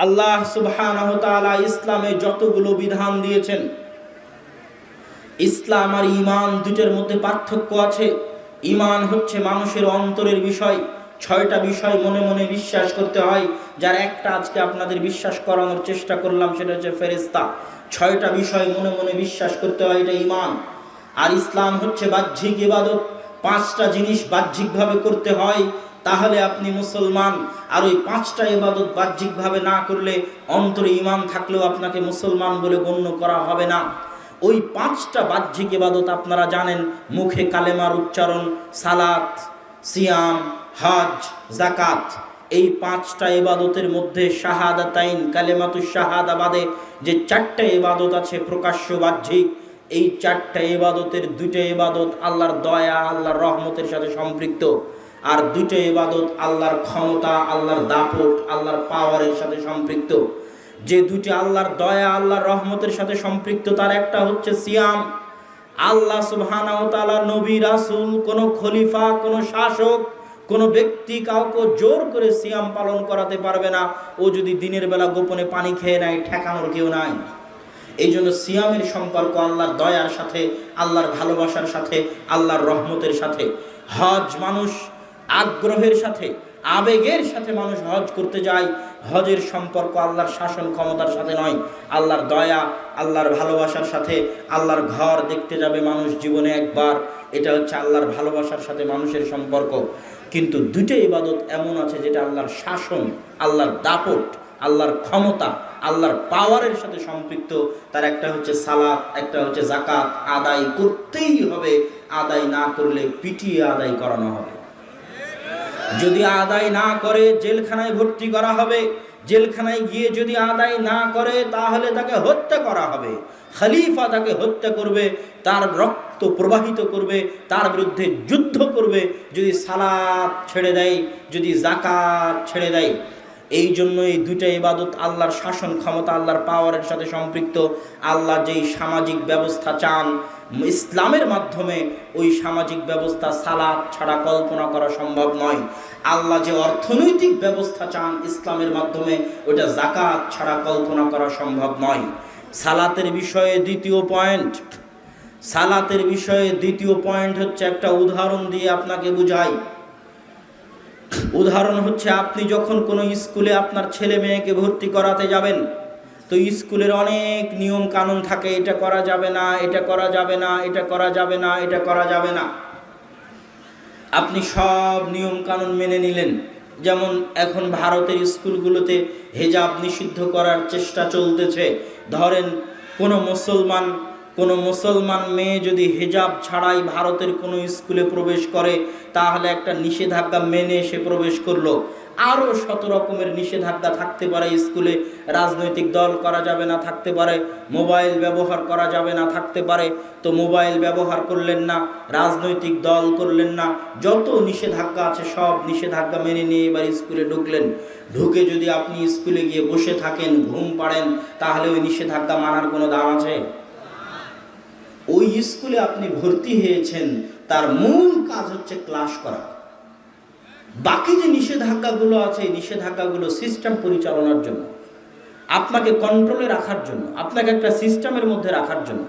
আল্লাহ সুবহানাহু ওয়া তাআলা ইসলামে যতগুলো বিধান দিয়েছেন, ইসলাম আর ঈমান দুটোর মধ্যে পার্থক্য আছে। ঈমান হচ্ছে মানুষের অন্তরের বিষয়। 6টা বিষয় মনে মনে বিশ্বাস করতে হয়, যার একটা আজকে আপনাদের বিশ্বাস করানোর চেষ্টা করলাম, সেটা হচ্ছে ফেরেশতা। 6টা বিষয় মনে মনে বিশ্বাস করতে হয়, এটা ঈমান। আর ইসলাম হচ্ছে বাহ্যিক ইবাদত। 5টা জিনিস বাহ্যিকভাবে করতে হয়, তাহলে আপনি মুসলমান। আর ওই 5টা ইবাদত বাহ্যিকভাবে না করলে, অন্তরে ঈমান থাকলেও আপনাকে মুসলমান বলে গণ্য করা হবে না। ওই 5টা বাহ্যিক ইবাদত আপনারা জানেন, মুখে কালেমার উচ্চারণ, সালাত, সিয়াম, হজ, যাকাত। এই 5টা ইবাদতের মধ্যে শাহাদাতাইন, কালেমাতুশ শাহাদা বাদে যে 4টা ইবাদত আছে প্রকাশ্য বাহ্যিক, এই 4টা ইবাদতের 2টা ইবাদত আল্লাহর দয়া, আল্লাহর রহমতের সাথে সম্পৃক্ত। আর 2টা ইবাদত আল্লাহর ক্ষমতা, আল্লাহর দাপট, আল্লাহর পাওয়ারের সাথে সম্পৃক্ত। যে 2টি আল্লাহর দয়া, আল্লাহর রহমতের সাথে সম্পৃক্ত, তার একটা হচ্ছে সিয়াম। আল্লাহ সুবহানাহু ওয়া তাআলা নবী, রাসূল, কোনো খলিফা, কোনো শাসক, কোনো ব্যক্তি কাউকে জোর করে সিয়াম পালন করাতে পারবে না। ও যদি দিনের বেলা গোপনে পানি খেয়ে নেয়, ঠেকানোর কেউ নাই। এই জন্য সিয়ামের সম্পর্ক আল্লাহর দয়ার সাথে, আল্লাহর ভালোবাসার সাথে, আল্লাহর রহমতের সাথে। হজ মানুষ আগ্রহের সাথে, আবেগের সাথে মানুষ হজ করতে যায়। হজের সম্পর্ক আল্লাহর শাসন ক্ষমতার সাথে নয়, আল্লাহর দয়া, আল্লাহর ভালোবাসার সাথে। আল্লাহর ঘর দেখতে যাবে মানুষ জীবনে একবার, এটা হচ্ছে আল্লাহর ভালোবাসার সাথে মানুষের সম্পর্ক। কিন্তু 2টা ইবাদত এমন আছে যেটা আল্লাহর শাসন, আল্লাহর দাপট, আল্লাহর ক্ষমতা, আল্লাহর পাওয়ারের সাথে সম্পৃক্ত। তার একটা হচ্ছে সালাত, একটা হচ্ছে যাকাত। আদায় করতেই হবে, আদায় না করলে পিটিয়ে আদায় করানো হবে। যদি আদায় না করে জেলখানায় ভর্তি করা হবে। জেলখানায় গিয়ে যদি আদায় না করে তাহলে তাকে হত্যা করা হবে। খলিফা তাকে হত্যা করবে, তার রক্ত প্রবাহিত করবে, তার বিরুদ্ধে যুদ্ধ করবে যদি সালাত ছেড়ে দেয়, যদি যাকাত ছেড়ে দেয়। এই জন্য এই 2টা ইবাদত আল্লাহর শাসন ক্ষমতা, আল্লাহর পাওয়ারের সাথে সম্পৃক্ত। আল্লাহ যেই সামাজিক ব্যবস্থা চান ইসলামের মাধ্যমে, ওই সামাজিক ব্যবস্থা সালাত ছাড়া কল্পনা করা সম্ভব নয়। আল্লাহ যে অর্থনৈতিক ব্যবস্থা চান ইসলামের মাধ্যমে, ওটা যাকাত ছাড়া কল্পনা করা সম্ভব নয়। সালাতের বিষয়ে দ্বিতীয় পয়েন্ট, সালাতের বিষয়ে দ্বিতীয় পয়েন্ট হচ্ছে, একটা উদাহরণ দিয়ে আপনাকে বুঝাই। উদাহরণ হচ্ছে, আপনি যখন কোনো স্কুলে আপনার ছেলে মেয়েকে ভর্তি করাতে যাবেন, তো স্কুলের অনেক নিয়ম কানুন থাকে, এটা করা যাবে না, এটা করা যাবে না, এটা করা যাবে না, এটা করা যাবে না। আপনি সব নিয়ম কানুন মেনে নিলেন। যেমন এখন ভারতের স্কুলগুলোতে হিজাব নিষিদ্ধ করার চেষ্টা চলতেছে। ধরেন কোনো মুসলমান মেয়ে যদি হিজাব ছাড়াই ভারতের কোনো স্কুলে প্রবেশ করে, তাহলে একটা নিষেধাজ্ঞা মেনে সে প্রবেশ করলো। আরও 100 রকমের নিষেধাজ্ঞা থাকতে পারে স্কুলে। রাজনৈতিক দল করা যাবে না, থাকতে পারে। মোবাইল ব্যবহার করা যাবে না, থাকতে পারে। তো মোবাইল ব্যবহার করলেন না, রাজনৈতিক দল করলেন না, যত নিষেধাজ্ঞা আছে সব নিষেধাজ্ঞা মেনে নিয়ে এবার স্কুলে ঢুকলেন। ঢুকে যদি আপনি স্কুলে গিয়ে বসে থাকেন, ঘুম পাড়েন, তাহলে ওই নিষেধাজ্ঞা মানার কোনো দাম আছে? ওই স্কুলে আপনি ভর্তি হয়েছেন, তার মূল কাজ হচ্ছে ক্লাস করা। বাকি যে নিষেধাজ্ঞাগুলো আছে, এই নিষেধাজ্ঞাগুলো সিস্টেম পরিচালনার জন্য, আপনাকে কন্ট্রোলে রাখার জন্য, আপনাকে একটা সিস্টেমের মধ্যে রাখার জন্য।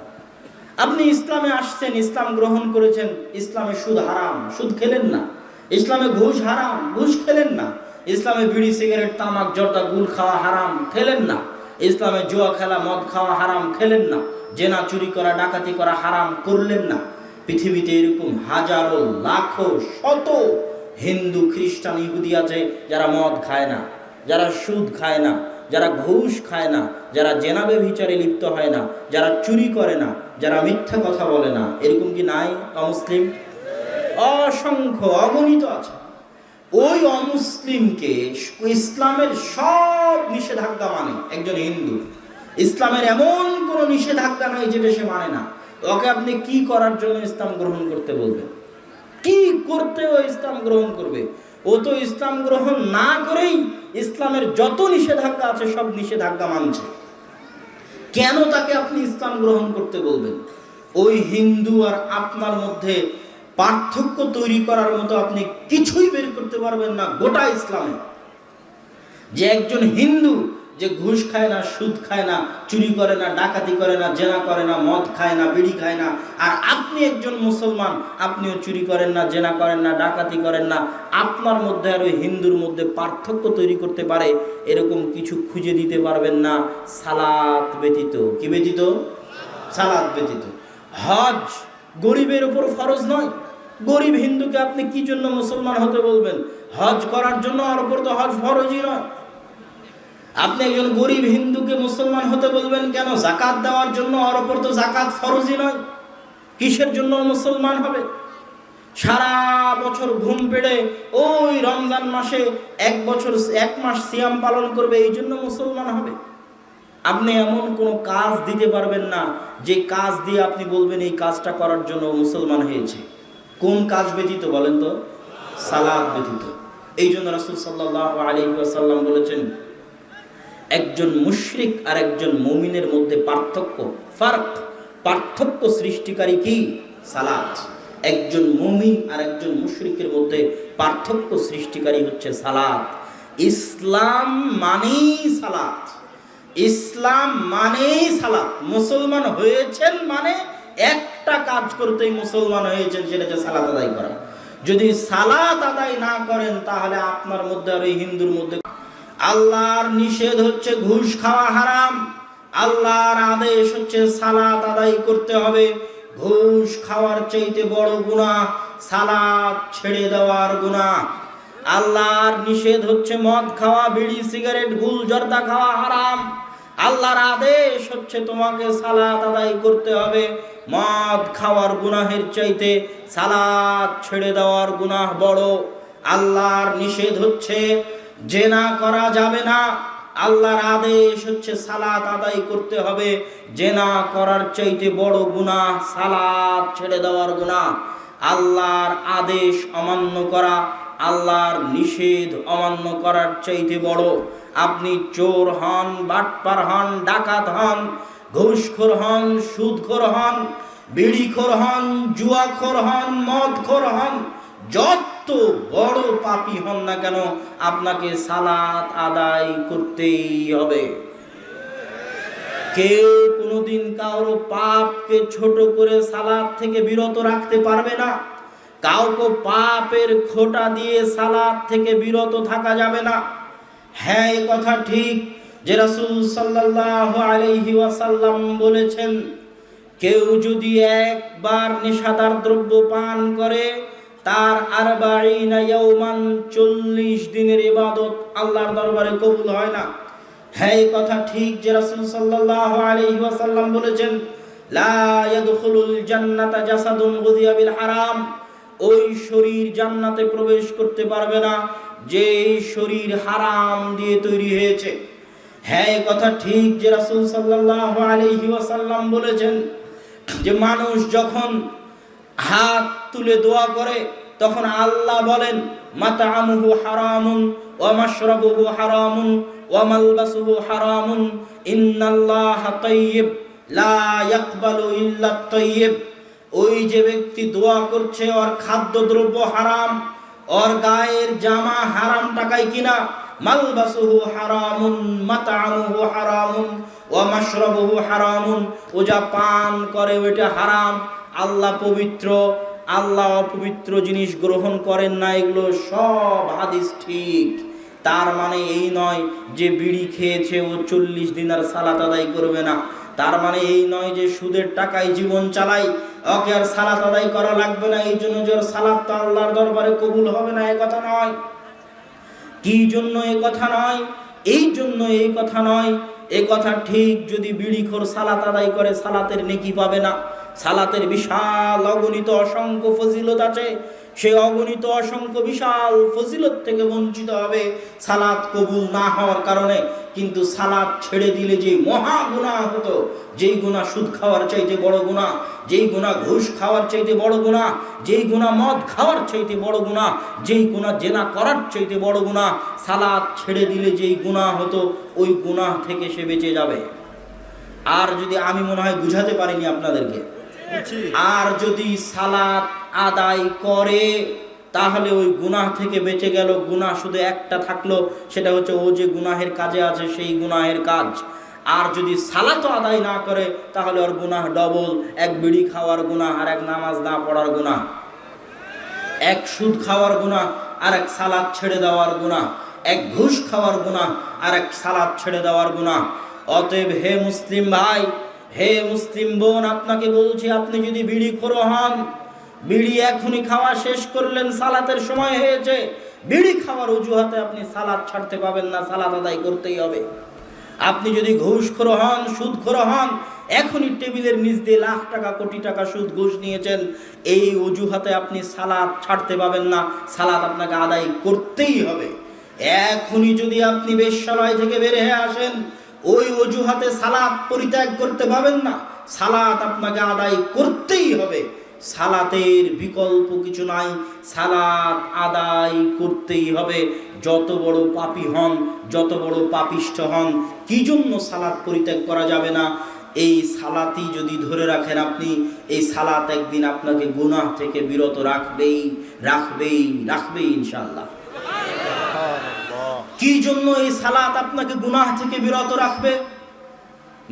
আপনি ইসলামে আসছেন, ইসলাম গ্রহণ করেছেন, ইসলামে সুদ হারাম, সুদ খেলেন না। ইসলামে ঘুষ হারাম, ঘুষ খেলেন না। ইসলামে বিড়ি, সিগারেট, তামাক, জর্দা, গুল খাওয়া হারাম, খেলেন না। ইসলামে জুয়া খেলা, মদ খাওয়া হারাম, খেলেন না। জেনা, চুরি করা, ডাকাতি করা হারাম, করলেন না। পৃথিবীতে এরকম হাজারো, লাখো, শত হিন্দু, খ্রিস্টান, ইহুদি আছে যারা মদ খায় না, যারা সুদ খায় না, যারা ঘুষ খায় না, যারা জেনা ব্যভিচারে লিপ্ত হয় না, যারা চুরি করে না, যারা মিথ্যা কথা বলে না। এরকম কি নাই অমুসলিম? অসংখ্য, অগণিত আছে। ওই অমুসলিমকে ইসলামের সব নিষেধাজ্ঞা মানে একজন হিন্দু। ইসলামের এমন কোনো নিষেধাজ্ঞা নাই যেটা সে মানে না। ওকে আপনি কি করার জন্য ইসলাম গ্রহণ করতে বলবেন? কি করতে ও ইসলাম গ্রহণ করবে? ও তো ইসলাম গ্রহণ না করেই ইসলামের যত নিষেধাজ্ঞা আছে সব নিষেধাজ্ঞা মানছে। কেন তাকে আপনি ইসলাম গ্রহণ করতে বলবেন? ওই হিন্দু আর আপনার মধ্যে পার্থক্য তৈরি করার মতো আপনি কিছুই বের করতে পারবেন না গোটা ইসলামে। যে একজন হিন্দু যে ঘুষ খায় না, সুদ খায় না, চুরি করে না, ডাকাতি করে না, জেনা করে না, মদ খায় না, বিড়ি খায় না, আর আপনি একজন মুসলমান, আপনিও চুরি করেন না, জেনা করেন না, ডাকাতি করেন না, আপনার মধ্যে আর ওই হিন্দুর মধ্যে পার্থক্য তৈরি করতে পারে এরকম কিছু খুঁজে দিতে পারবেন না সালাত ব্যতীত। কি ব্যতীত? সালাত ব্যতীত। হজ গরিবের উপর ফরজ নয়। গরিব হিন্দুকে আপনি কি জন্য মুসলমান হতে বলবেন? হজ করার জন্য, ওর উপর তো হজ ফরজই নয়। আপনি একজন গরিব হিন্দুকে মুসলমান হতে বলবেন কেন? যাকাত দেওয়ার জন্য, ওর উপর তো যাকাত ফরজই নয়। কিসের জন্য মুসলমান হবে? সারা বছর ঘুম পেড়ে ওই রমজান মাসে এক মাস সিয়াম পালন করবে, এই জন্য মুসলমান হবে? আপনি এমন কোনো কাজ দিতে পারবেন না যে কাজ দিয়ে আপনি বলবেন এই কাজটা করার জন্য মুসলমান হয়েছে। কোন কাজ ব্যতীত বলেন তো? সালাত ব্যতীত। এই জন্য রাসূল সাল্লাল্লাহু আলাইহি ওয়াসাল্লাম বলেছেন, একজন মুশরিক আর একজন মুমিনের মধ্যে পার্থক্য সৃষ্টিকারী কি? সালাত। একজন মুমিন আর একজন মুশরিকের মধ্যে পার্থক্য সৃষ্টিকারী হচ্ছে সালাত। ইসলাম মানেই সালাত। ইসলাম মানেই সালাত। মুসলমান হয়েছেন মানে একটা কাজ করতেই মুসলমান হয়েছেন, সেটা হচ্ছে সালাত আদায় করা। যদি সালাত আদায় না করেন তাহলে আপনার মধ্যে আর ওই হিন্দুর মধ্যে। আল্লাহর নিষেধ হচ্ছে ঘুষ খাওয়া হারাম, আল্লাহর আদেশ হচ্ছে সালাত আদায় করতে হবে। ঘুষ খাওয়ার চাইতে বড় গুনাহ সালাত ছেড়ে দেওয়ার গুনাহ। আল্লাহর নিষেধ হচ্ছে মদ খাওয়া, বিড়ি, সিগারেট, গুল, জর্দা খাওয়া হারাম। আল্লাহর আদেশ হচ্ছে তোমাকে সালাত আদায় করতে হবে। মদ খাওয়ার গুনাহের চাইতে সালাত ছেড়ে দেওয়ার গুনাহ বড়। আল্লাহর নিষেধ হচ্ছে জেনা করা যাবে না, আল্লাহর আদেশ হচ্ছে সালাত আদায় করতে হবে। জেনা করার চাইতে বড় গুনাহ সালাত ছেড়ে দেওয়ার গুনাহ। আল্লাহর আদেশ অমান্য করা, আল্লাহর নিষেধ অমান্য করার চাইতে বড়। আপনি চোর হন, বাটপার হন, ডাকাত হন, ঘুষখোর হন, সুদখোর হন, বিড়িখোর হন, জুয়াখোর হন, মদখোর হন, যত বড় পাপী হন না কেন আপনাকে সালাত আদায় করতেই হবে। কেউ কোনোদিন কারো পাপকে ছোট করে সালাত থেকে বিরত রাখতে পারবে না। কাউকে পাপের খোঁটা দিয়ে সালাত থেকে বিরত থাকা যাবে না। হ্যাঁ, এই কথা ঠিক যে রাসূল সাল্লাল্লাহু আলাইহি ওয়াসাল্লাম বলেছেন, কেউ যদি একবার নেশাদার দ্রব্য পান করে তার 40 ইয়াওমান 40 দিনের ইবাদত আল্লাহর দরবারে কবুল হয় না। হ্যাঁ, এই কথা ঠিক যে রাসূল সাল্লাল্লাহু আলাইহি ওয়াসাল্লাম বলেছেন, লা ইয়াদখুলুল জান্নাতা জাসাদুন গুযিয়া বিল হারাম। ওই শরীর জান্নাতে প্রবেশ করতে পারবে না যে শরীর হারাম দিয়ে তৈরি হয়েছে। হ্যাঁ, এই কথা ঠিক যে রাসূল সাল্লাল্লাহু আলাইহি ওয়াসাল্লাম বলেছেন যে মানুষ যখন হাত তুলে দোয়া করে তখন আল্লাহ বলেন, মাতা'আমুহু হারামুন ওয়া মাশরাবুহু হারামুন ওয়া মালবাসুহু হারামুন ইন্নাল্লাহা তাইয়্যিব লা ইয়াকবালু ইল্লা তাইয়্যিব। ওই যে ব্যক্তি দোয়া করছে ওর খাদ্যদ্রব্য হারাম, ওর গায়ের জামা হারাম টাকায় কিনা, মালবাসুহু হারামুন মাতা'আমুহু হারামুন ওয়া মাশরাবুহু হারামুন, ও যা পান করে ওইটা হারাম। আল্লাহ পবিত্র, আল্লাহ অপবিত্র জিনিস গ্রহণ করেন না। এগুলো সব হাদিস ঠিক। তার মানে এই নয় যে বিড়ি খেয়েছে ও 40 দিন আর সালাত আদায় করবে না। তার মানে এই নয় যে সুদের টাকায় জীবন চালাই, ওকে আর সালাত আদায় করা লাগবে না, এই জন্য যে সালাত তো আল্লাহর দরবারে কবুল হবে না, এই কথা নয়। কি জন্য এই কথা নয়? এই জন্য এই কথা নয়। এই কথা ঠিক, যদি বিড়িখোর সালাত আদায় করে সালাতের নেকি পাবে না। সালাতের বিশাল অগণিত অসংখ্য ফজিলত আছে, সেই অগণিত অসংখ্য বিশাল ফজিলত থেকে বঞ্চিত হবে সালাত কবুল না হওয়ার কারণে। কিন্তু সালাত ছেড়ে দিলে যে মহা গুনাহ হতো, যেই গুনাহ সুদ খাওয়ার চাইতে বড় গুনাহ, যেই গুনাহ ঘুষ খাওয়ার চাইতে বড় গুনাহ, যেই গুনাহ মদ খাওয়ার চাইতে বড় গুনাহ, যেই গুনাহ জেনা করার চাইতে বড় গুনাহ, সালাত ছেড়ে দিলে যেই গুনাহ হতো ওই গুনাহ থেকে সে বেঁচে যাবে। আর যদি আমি মনে হয় বুঝাতে পারিনি আপনাদেরকে, আর যদি সালাত আদায় করে তাহলে ওই গুনাহ থেকে বেঁচে গেল। গুনাহ শুধু একটা থাকলো, সেটা হচ্ছে ও যে গুনাহের কাজে আছে সেই গুনাহের কাজ। আর যদি সালাত আদায় না করে তাহলে ওর গুনাহ ডবল, এক বিড়ি খাওয়ার গুনাহ আর এক নামাজ না পড়ার গুনাহ, এক সুদ খাওয়ার গুনাহ আর এক সালাত ছেড়ে দেওয়ার গুনাহ, এক ঘুষ খাওয়ার গুনাহ আর এক সালাত ছেড়ে দেওয়ার গুনাহ। অতএব হে মুসলিম ভাই, হে মুসলিম বোন, আপনাকে বলছি, আপনি যদি বিড়িখোর হন, বিড়ি এখনই খাওয়া শেষ করলেন, সালাতের সময় হয়েছে, বিড়ি খাওয়ার অজুহাতে আপনি সালাত ছাড়তে পাবেন না, সালাত আদায় করতেই হবে। আপনি যদি ঘুষখোর হন, সুদখোর হন, এখনই টেবিলের নিচ দিয়ে লাখ টাকা কোটি টাকা সুদ ঘুষ নিয়েছেন, এই অজুহাতে আপনি সালাত ছাড়তে পাবেন না, সালাত আপনাকে আদায় করতেই হবে। এখনই যদি আপনি বেশ্যালয় থেকে বের হয়ে আসেন, ওই অজুহাতে সালাত পরিত্যাগ করতে পাবেন না, সালাত আপনাকে আদায় করতেই হবে। সালাতের বিকল্প কিছু নাই, সালাত আদায় করতেই হবে। যত বড় পাপী হন, যত বড় পাপিষ্ঠ হন, কি জন্য সালাত পরিত্যাগ করা যাবে না? এই সালাতই যদি ধরে রাখেন আপনি, এই সালাত একদিন আপনাকে গুনাহ থেকে বিরত রাখবেই রাখবেই রাখবেই ইনশাআল্লাহ। কি জন্য এই সালাত আপনাকে গুনাহ থেকে বিরত রাখবে?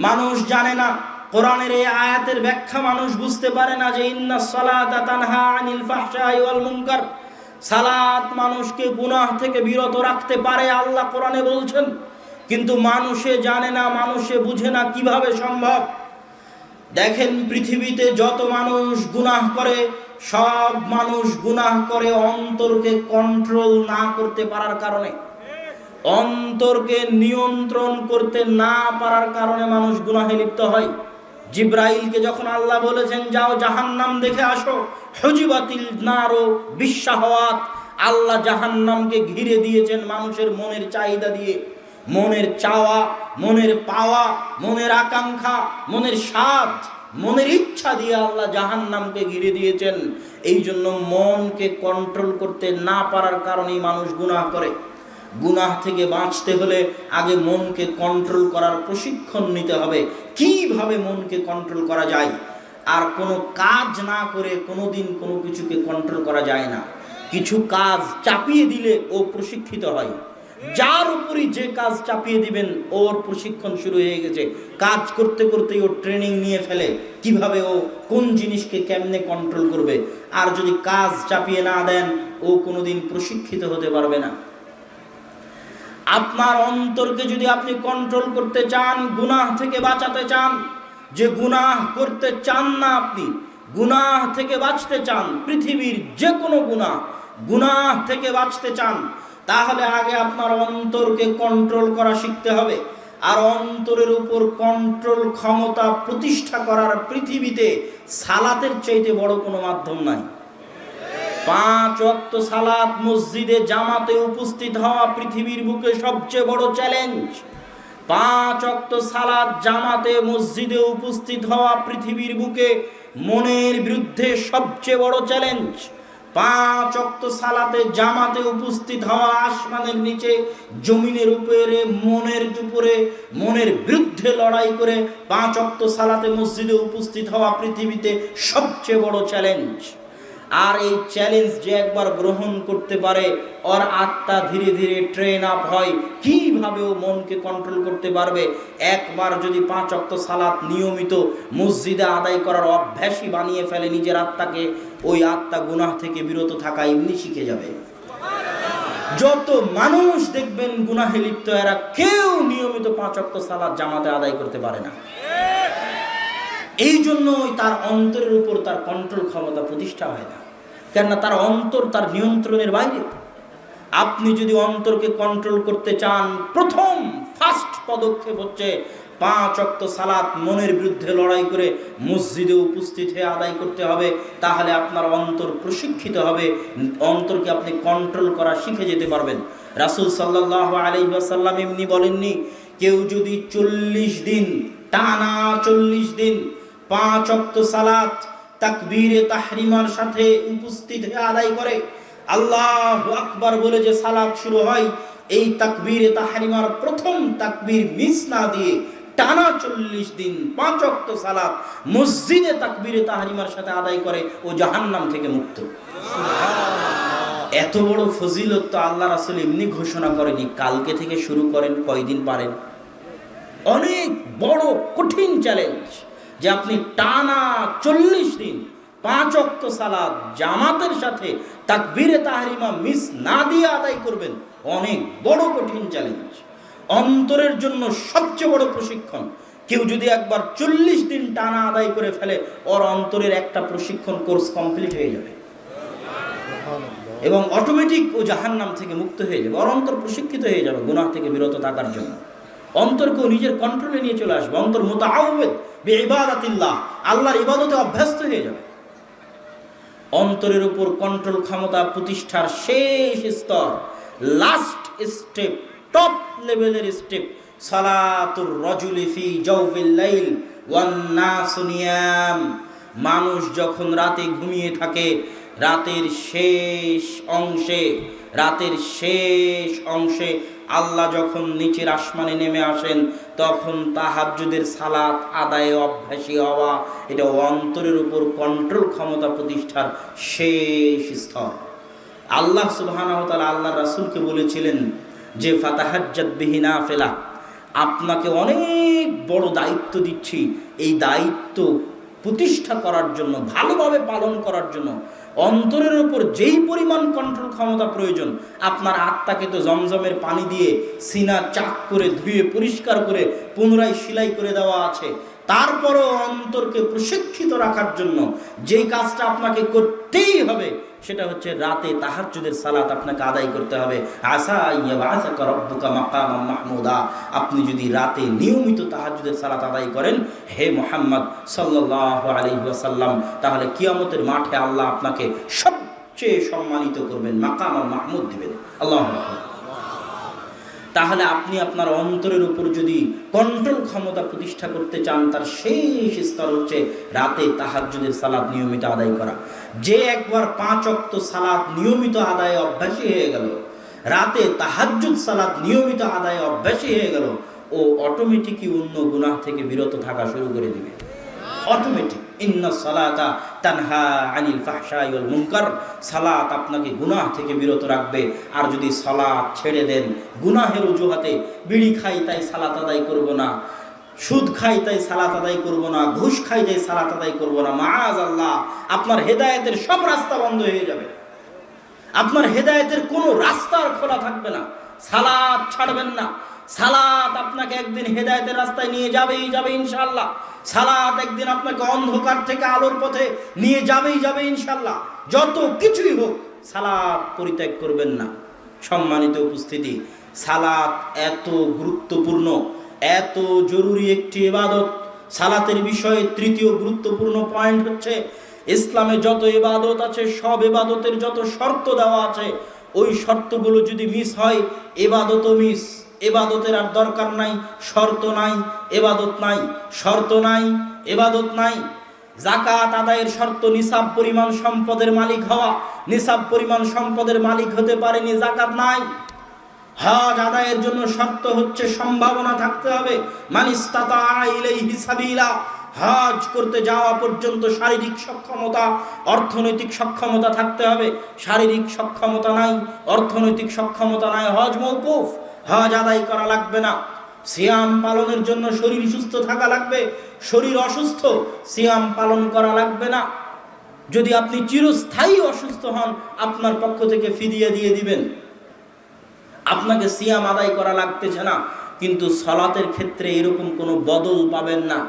মানুষ জানে না। কোরআনের এই আয়াতের ব্যাখ্যা মানুষ বুঝতে পারে না যে ইন্নাস সালাতা তানহা আনিল ফাহশাই ওয়াল মুনকার, সালাত মানুষকে গুনাহ থেকে বিরত রাখতে পারে, আল্লাহ কোরআনে বলছেন। কিন্তু মানুষে জানে না, মানুষে বুঝে না। কিভাবে সম্ভব? দেখেন, পৃথিবীতে যত মানুষ গুনাহ করে, সব মানুষ গুনাহ করে অন্তরকে কন্ট্রোল না করতে পারার কারণে, অন্তরকে নিয়ন্ত্রণ করতে না পারার কারণে মানুষ গুনাহে লিপ্ত হয়। জিব্রাইলকে যখন আল্লাহ বলেছেন যাও জাহান্নাম দেখে আসো, হুজিবাতিল নারু বিশাহাওয়াত, আল্লাহ জাহান্নামকে ঘিরে দিয়েছেন মানুষের মনের চাহিদা দিয়ে, মনের চাওয়া, মনের পাওয়া, মনের আকাঙ্ক্ষা, মনের স্বাদ, মনের ইচ্ছা দিয়ে আল্লাহ জাহান্নামকে ঘিরে দিয়েছেন। এই জন্য মনকে কন্ট্রোল করতে না পারার কারণেই মানুষ গুনাহ করে। গুনাহ থেকে বাঁচতে হলে আগে মনকে কন্ট্রোল করার প্রশিক্ষণ নিতে হবে, কিভাবে মনকে কন্ট্রোল করা যায়। আর কোনো কাজ না করে কোনোদিন কোনো কিছুকে কন্ট্রোল করা যায় না। কিছু কাজ চাপিয়ে দিলে ও প্রশিক্ষিত হয়। যার উপরই যে কাজ চাপিয়ে দিবেন, ওর প্রশিক্ষণ শুরু হয়ে গেছে। কাজ করতে করতেই ও ট্রেনিং নিয়ে ফেলে কিভাবে ও কোন জিনিসকে কেমনে কন্ট্রোল করবে। আর যদি কাজ চাপিয়ে না দেন, ও কোনোদিন প্রশিক্ষিত হতে পারবে না। আপনার অন্তরকে যদি আপনি কন্ট্রোল করতে চান, গুনাহ থেকে বাঁচাতে চান, যে গুনাহ করতে চান না, আপনি গুনাহ থেকে বাঁচতে চান, পৃথিবীর যে কোনো গুনাহ থেকে বাঁচতে চান, তাহলে আগে আপনার অন্তরকে কন্ট্রোল করা শিখতে হবে। আর অন্তরের উপর কন্ট্রোল ক্ষমতা প্রতিষ্ঠা করার পৃথিবীতে সালাতের চাইতে বড় কোনো মাধ্যম নাই। 5 ওয়াক্ত সালাত মসজিদে জামাতে উপস্থিত হওয়া পৃথিবীর বুকে সবচেয়ে বড় চ্যালেঞ্জ। 5 ওয়াক্ত সালাত জামাতে মসজিদে উপস্থিত হওয়া পৃথিবীর বুকে মনের বিরুদ্ধে সবচেয়ে বড় চ্যালেঞ্জ। 5 ওয়াক্ত সালাতে জামাতে উপস্থিত হওয়া আসমানের নিচে জমিনের উপরে মনের বিরুদ্ধে লড়াই করে 5 ওয়াক্ত সালাতে মসজিদে উপস্থিত হওয়া পৃথিবীতে সবচেয়ে বড় চ্যালেঞ্জ। আর এই চ্যালেঞ্জ যে একবার গ্রহণ করতে পারে, ওর আত্মা ধীরে ধীরে ট্রেন আপ হয়, কিভাবে ও মনকে কন্ট্রোল করতে পারবে। একবার যদি 5 ওয়াক্ত সালাত নিয়মিত মসজিদে আদায় করার অভ্যাসই বানিয়ে ফেলে নিজের আত্মাকে, ওই আত্মা গুনাহ থেকে বিরত থাকা এমনি শিখে যাবে। যত মানুষ দেখবেন গুনাহে লিপ্ত, এরা কেউ নিয়মিত 5 ওয়াক্ত সালাত জামাতে আদায় করতে পারে না। এই জন্যই তার অন্তরের উপর তার কন্ট্রোল ক্ষমতা প্রতিষ্ঠা হয় না, কেননা তার অন্তর তার নিয়ন্ত্রণের বাইরে। আপনি যদি অন্তরকে কন্ট্রোল করতে চান, প্রথম ফার্স্ট পদক্ষেপ হচ্ছে 5 ওয়াক্ত সালাত মনের বিরুদ্ধে লড়াই করে মসজিদে উপস্থিত হয়ে আদায় করতে হবে। তাহলে আপনার অন্তর প্রশিক্ষিত হবে, অন্তরকে আপনি কন্ট্রোল করা শিখে যেতে পারবেন। রাসূল সাল্লাল্লাহু আলাইহি ওয়াসাল্লাম এমনি বলেননি, কেউ যদি 40 দিন টানা 40 দিন 5 ওয়াক্ত সালাত তাকবীরে তাহরিমার সাথে উপস্থিত হয়ে আদায় করে, আল্লাহু আকবার বলে যে সালাত শুরু হয়, এই তাকবীরে তাহরিমার প্রথম তাকবীর মিস না দিয়ে টানা 40 দিন 5 ওয়াক্ত সালাত মসজিদে তাকবীরে তাহরিমার সাথে আদায় করে, ও জাহান্নাম থেকে মুক্ত। সুবহানাল্লাহ। এত বড় ফজিলত তো আল্লাহ রাসূল এমনি ঘোষণা করেনি, কালকে থেকে শুরু করেন, কয়দিন পারেন। অনেক বড় কঠিন চ্যালেঞ্জ যে আপনি টানা 40 দিন 5 ওয়াক্ত সালাত জামাতের সাথে তাকবীরে তাহরিমা মিস না দিয়ে আদায় করবেন। অনেক বড় কঠিন চ্যালেঞ্জ, অন্তরের জন্য সবচেয়ে বড় প্রশিক্ষণ। কেউ যদি একবার 40 দিন টানা আদায় করে ফেলে, ওর অন্তরের একটা প্রশিক্ষণ কোর্স কমপ্লিট হয়ে যাবে এবং অটোমেটিক ও জাহান্নাম থেকে মুক্ত হয়ে যাবে। ওর অন্তর প্রশিক্ষিত হয়ে যাবে গুনাহ থেকে বিরত থাকার জন্য। অন্তরকেও নিজের কন্ট্রোলে নিয়ে চলে আসবে। অন্তর মুতাআওয়াদ বিইবাদাতিল্লাহ, আল্লাহর ইবাদতে অভ্যস্ত হয়ে যাবে। অন্তরের উপর কন্ট্রোল ক্ষমতা প্রতিষ্ঠার শেষ স্তর, লাস্ট স্টেপ, টপ লেভেলের স্টেপ, সালাতুর রাজুলি ফি জাওফিল লাইল ওয়ান নাসু নিয়াম। মানুষ যখন রাতে ঘুমিয়ে থাকে, রাতের শেষ অংশে আল্লাহ যখন নিচের আসমানে নেমে আসেন, তখন তাহাজ্জুদের সালাত আদায়ে অভ্যাসী হওয়া, এটা অন্তরের উপর কন্ট্রোল ক্ষমতা প্রতিষ্ঠার শেষ স্তর। আল্লাহ সুবহানাহু ওয়া তাআলা আল্লাহর রাসূলকে বলেছিলেন যে ফাতাহাজ্জাত বিহি নাফিলা, আপনাকে অনেক বড় দায়িত্ব দিচ্ছি, এই দায়িত্ব প্রতিষ্ঠা করার জন্য, ভালোভাবে পালন করার জন্য অন্তরের উপর যেই পরিমাণ কন্ট্রোল ক্ষমতা প্রয়োজন, আপনার আত্মাকে তো জমজমের পানি দিয়ে সিনা চাক করে ধুয়ে পরিষ্কার করে পুনরায় সেলাই করে দেওয়া আছে, তারপরও অন্তরকে প্রশিক্ষিত রাখার জন্য যেই কাজটা আপনাকে করতেই হবে, সেটা হচ্ছে রাতে তাহাজ্জুদের সালাত আপনাকে আদায় করতে হবে। আসা ইয়াবাসাকা রাব্বুকা মাকামান মাহমুদা, আপনি যদি রাতে নিয়মিত তাহাজ্জুদের সালাত আদায় করেন হে মুহাম্মদ সাল্লাল্লাহু আলাইহি ওয়াসাল্লাম, তাহলে কিয়ামতের মাঠে আল্লাহ আপনাকে সবচেয়ে সম্মানিত করবেন, মাকামান মাহমুদ দিবেন। আল্লাহু আকবার। তাহলে আপনি আপনার অন্তরের উপর যদি কন্ট্রোল ক্ষমতা প্রতিষ্ঠা করতে চান, তার শেষ স্তর হচ্ছে রাতে তাহাজ্জুদের সালাত নিয়মিত আদায় করা। যে একবার 5 ওয়াক্ত সালাত নিয়মিত আদায়ে অভ্যাসী হয়ে গেল, রাতে তাহাজ্জুদ সালাত নিয়মিত আদায়ে অভ্যাসী হয়ে গেল, ও অটোমেটিকই অন্য গুনাহ থেকে বিরত থাকা শুরু করে দিবে। অটোমেটিক। ইন্নাস সালাতা তানহা আনিল ফাহশাই ওয়াল মুনকার, সালাত আপনাকে গুনাহ থেকে বিরত রাখবে। আর যদি সালাত ছেড়ে দেন গুনাহের অজুহাতে, বিড়ি খাই তাই সালাত আদায় করব না, সুদ খাই তাই সালাত আদায় করব না, ঘুষ খাই তাই সালাত আদায় করব না, মাআযাল্লাহ, আপনার হেদায়েতের সব রাস্তা বন্ধ হয়ে যাবে। আপনার হেদায়েতের কোনো রাস্তা আর খোলা থাকবে না। সালাত ছাড়বেন না। সালাত আপনাকে একদিন হেদায়েতের রাস্তায় নিয়ে যাবেই যাবে ইনশাআল্লাহ। সালাত একদিন আপনাকে অন্ধকার থেকে আলোর পথে নিয়ে যাবেই ইনশাআল্লাহ। যত কিছুই হোক সালাত পরিত্যাগ করবেন না। সম্মানিত উপস্থিতি, সালাত এত গুরুত্বপূর্ণ, এত জরুরি একটি ইবাদত। সালাতের বিষয়ে তৃতীয় গুরুত্বপূর্ণ পয়েন্ট হচ্ছে, ইসলামে যত ইবাদত আছে সব ইবাদতের যত শর্ত দেওয়া আছে, ওই শর্তগুলো যদি মিস হয় ইবাদতও মিস। ইবাদতের আর দরকার নাই, শর্ত নাই, ইবাদত নাই, শর্ত নাই, ইবাদত নাই। যাকাত আদায়ের শর্ত নিসাব পরিমাণ সম্পদের মালিক হওয়া, নিসাব পরিমাণ সম্পদের মালিক হতে পারেনি, যাকাত নাই। হজ আদায়ের জন্য শর্ত হচ্ছে সম্ভাবনা থাকতে হবে, মান ইসতাতা ইলাইহি সাবিলা, হজ করতে যাওয়া পর্যন্ত শারীরিক সক্ষমতা, অর্থনৈতিক সক্ষমতা থাকতে হবে। শারীরিক সক্ষমতা নাই, অর্থনৈতিক সক্ষমতা নাই, হজ মওকুফ, হজ আদায় করা লাগবে না। সিয়াম পালনের জন্য শরীর সুস্থ থাকা লাগবে, শরীর অসুস্থ, সিয়াম পালন করা লাগবে না। যদি আপনি চিরস্থায়ী অসুস্থ হন, আপনার পক্ষ থেকে ফিদিয়া দিয়ে দিবেন, আপনাকে সিয়াম আদায় করা লাগতেছে না। কিন্তু সলাতের ক্ষেত্রে এরকম কোনো বদল পাবেন না,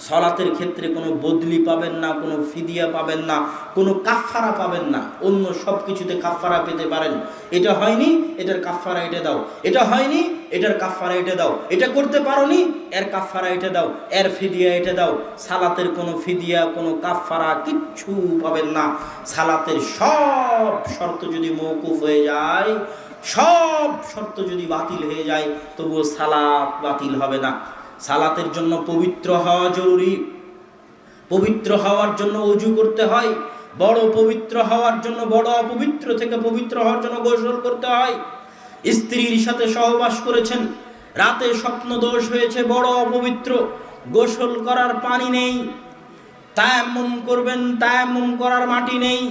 সলাতের ক্ষেত্রে কোনো বদলি পাবেন না, কোনো ফিদিয়া পাবেন না, কোনো কাফারা পাবেন না। অন্য সব কিছুতে কাফারা পেতে পারেন, এটা হয়নি এটার কাফারা এটা দাও, এটা হয়নি এটার কাফারা এটা দাও, এটা করতে পারোনি এর কাফারা এটা দাও, এর ফিদিয়া এটা দাও। সালাতের কোনো ফিদিয়া, কোনো কাফারা কিচ্ছু পাবেন না। সালাতের সব শর্ত যদি মওকুফ হয়ে যায়, সব শর্ত যদি বাতিল হয়ে যায়, তবুও সালাত বাতিল হবে না। সালাতের জন্য পবিত্র হওয়া জরুরি। পবিত্র হওয়ার জন্য ওযু করতে হয়। বড় পবিত্র হওয়ার জন্য, বড় অপবিত্র থেকে পবিত্র হওয়ার জন্য গোসল করতে হয়। স্ত্রীর সাথে সহবাস করেছেন, রাতে স্বপ্ন দোষ হয়েছে, বড় অপবিত্র, গোসল করার পানি নেই, তায়াম্মুম করবেন, তায়াম্মুম করার মাটি নেই,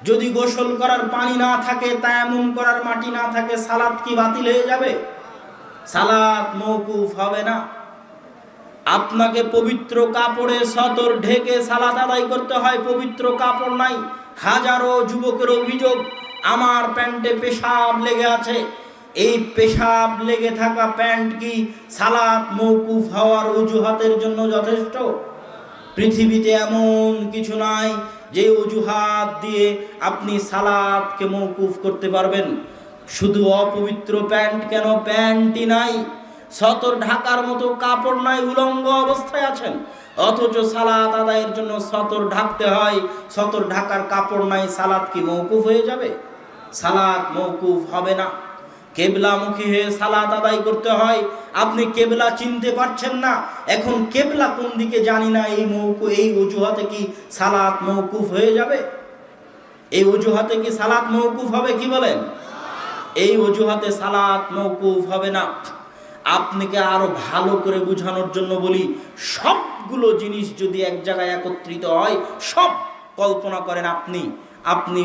যদি গোসল করার পানি না থাকে, তায়াম্মুম করার মাটি না থাকে, সালাত কি বাতিল হয়ে যাবে? সালাত মওকুফ হবে না। আপনাকে পবিত্র কাপড়ে সতর ঢেকে সালাত আদায় করতে হয়, পবিত্র কাপড় নাই। হাজারো যুবকের অভিযোগ, আমার প্যান্টে পেশাব লেগে আছে। এই পেশাব লেগে থাকা প্যান্ট কি সালাত মওকুফ হওয়ার অজুহাতের জন্য যথেষ্ট? পৃথিবীতে এমন কিছু নাই যে অজুহাত দিয়ে আপনি সালাতকে মওকুফ করতে পারবেন। শুধু অপবিত্র প্যান্ট কেন, প্যান্টই নাই, সতর ঢাকার মতো কাপড় নাই, উলঙ্গ অবস্থায় আছেন, অথচ সালাত আদায়ের জন্য সতর ঢাকতে হয়, সতর ঢাকার কাপড় নাই, সালাত কি মওকুফ হয়ে যাবে? সালাত মওকুফ হবে না। কেবলামুখী হয়ে সালাত আদায় করতে হয়। আপনি কেবলা চিনতে পারছেন না, এখন কেবলা কোন দিকে জানি না, এই অজুহাতে কি সালাত মওকুফ হয়ে যাবে? এই অজুহাতে কি সালাত মওকুফ হবে? কি বলেন? এই অজুহাতে সালাত মওকুফ হবে না। আপনাকে আরো ভালো করে বোঝানোর জন্য বলি, সবগুলো জিনিস যদি এক জায়গায় একত্রিত হয়, সব কল্পনা করেন আপনি